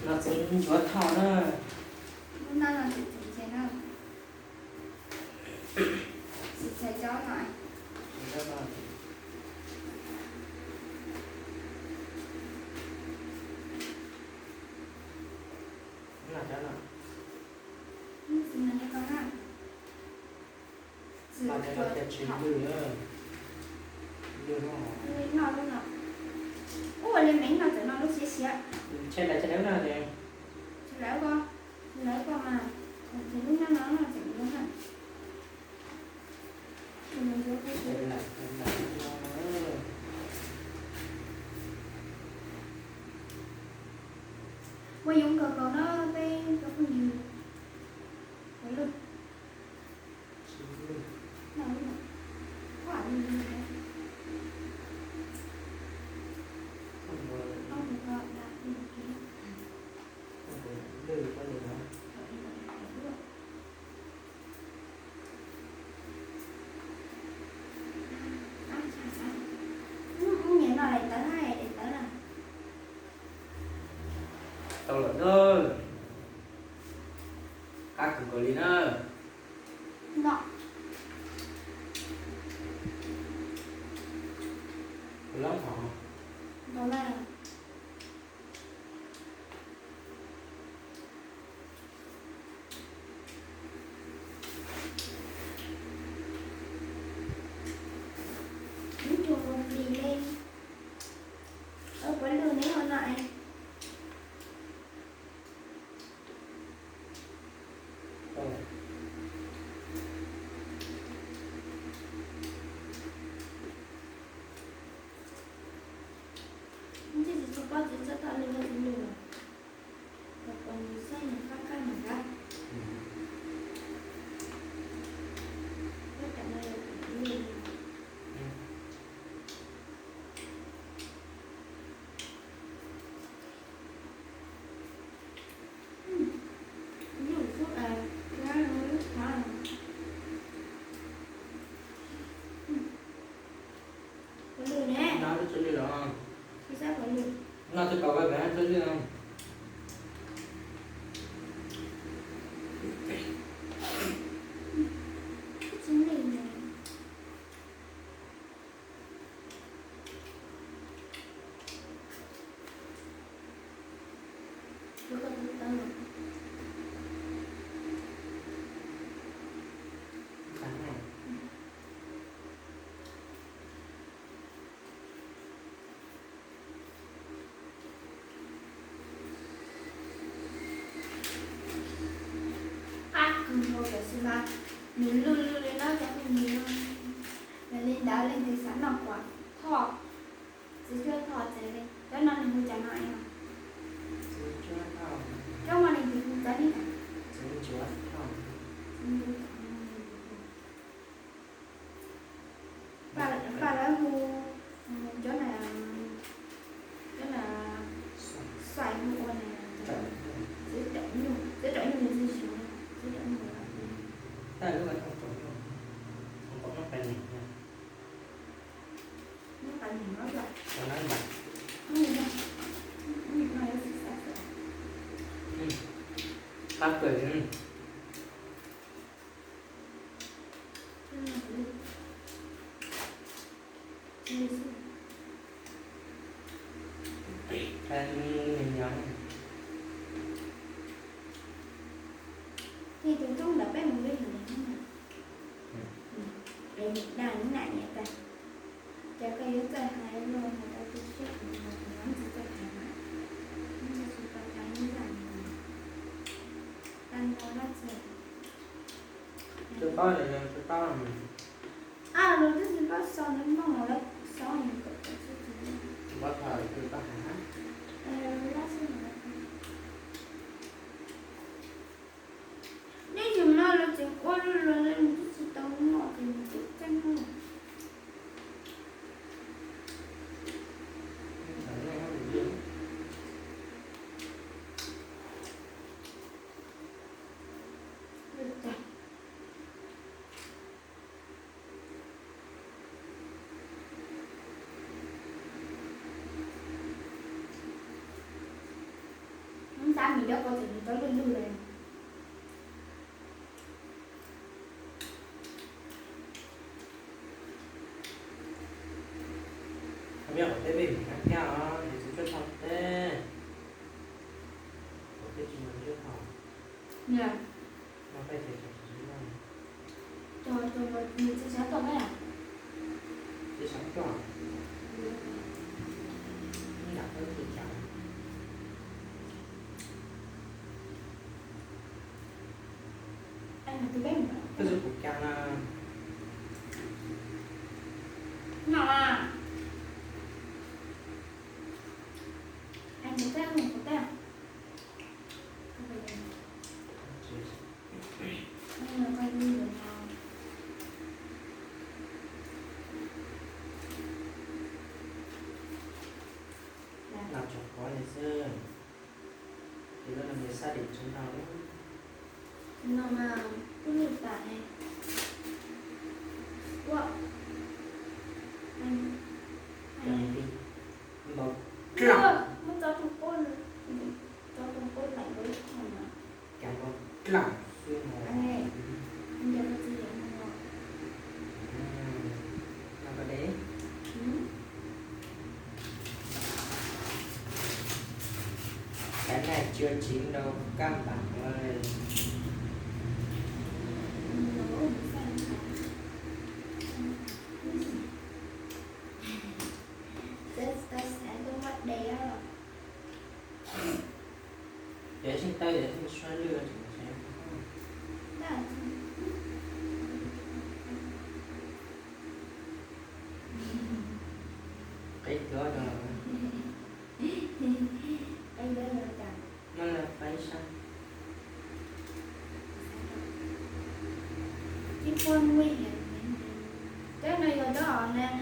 nó sẽ chuột thọ nữa. Nó là chị sẽ nào chị sẽ cho lại Rất là thế nào nhưng chị là có nào chị bạn này là cái chuyện lười nữa lười nó luôn nào ủa lên mấy nó tự nó lúc xía trên là trên nào thì chị lấy con mà thì lúc nó chị đúng rồi thì mình sẽ cái đây là qua dùng cờ cờ nó bên có không nhiều lấy luôn nào luôn nào quả gì vậy không được gọi là đi được kia lười có gì đó những nó lại tới hai để tới là tao lợn ơi các cực lý nữa nọ lắm hả đó là những chuồng đi lên ở quán đường đấy họ lại nhưng chỉ số bao nhiêu sẽ tạo nên cái gì nữa và còn xây những các cái mà ra tất cả này là cái gì ví dụ phút là ra nó khá là có lười nè nó nó chơi gì đó thì sao có lười nó thì có cái bé chơi gì không chính mình này tôi có thể tao rồi để xem là mình lưu lưu lên đó cho mình nhiều là lên đá lên thì sẵn lòng quả thọ chỉ chưa thọ chạy lên cho nó mình mua trả lại mà trong mà mình thì cũng trả đi cả và là mua chỗ là xoài mua này dễ trộn nhiều gì xuống dễ trộn nhiều tại lúc này không có nó phải nhỉ nó phải nhìn nó lại còn nói mặt nhìn nó là bác cười Fan mình nhớ thì tụi trong đã bé một cái hình này không để đàn những nạn nhẹ ta cho cái yếu tay hai luôn người ta cứ xếp một nhóm chỉ cho thằng nó nhưng mà chúng ta thấy như là đang có nó sẽ tôi có là tôi có là mình rồi tôi sẽ bắt sau nó mong là sau những cái bắt thời tôi có hả nếu chúng nó là chỉ qua rồi lên chỉ tao ngọt thì mình tự chân thôi ta mình đâu có thể mình tới luôn rồi. Không biết ở đây bị khác nhau thì sẽ cho học thế. Ở đây chỉ muốn cho học. Dạ. Nó phải thể hiện gì đâu. Cho mình sẽ sáng tuần ấy à? Chỉ sáng tròn. Nó đặt tới thì chậm. Anh là từ bé mà. Cái sự cuộc trang là Nào à. Anh có teo không? Có teo. Anh là coi như rồi nào. làm chọn có này sơn. Thì đó là người xác định chúng ta đấy. Nào mà cứ lượt tả này. Wow. Anh. Cho nên đi. Nó Chưa. Mất cho thằng con. Cho thằng con lạnh với thằng mà. cảm ơn lặng xuyên hồ. Anh ơi. Anh giờ có gì vậy không? Nó có đấy. Cái này chưa chín đâu, cam bạn ơi. Để trên tay để thêm xoay lửa thì nó sẽ cái đó rồi. Anh đây là cả. Nó là phải sao? Cái con nguy hiểm. Cái này rồi đó nè.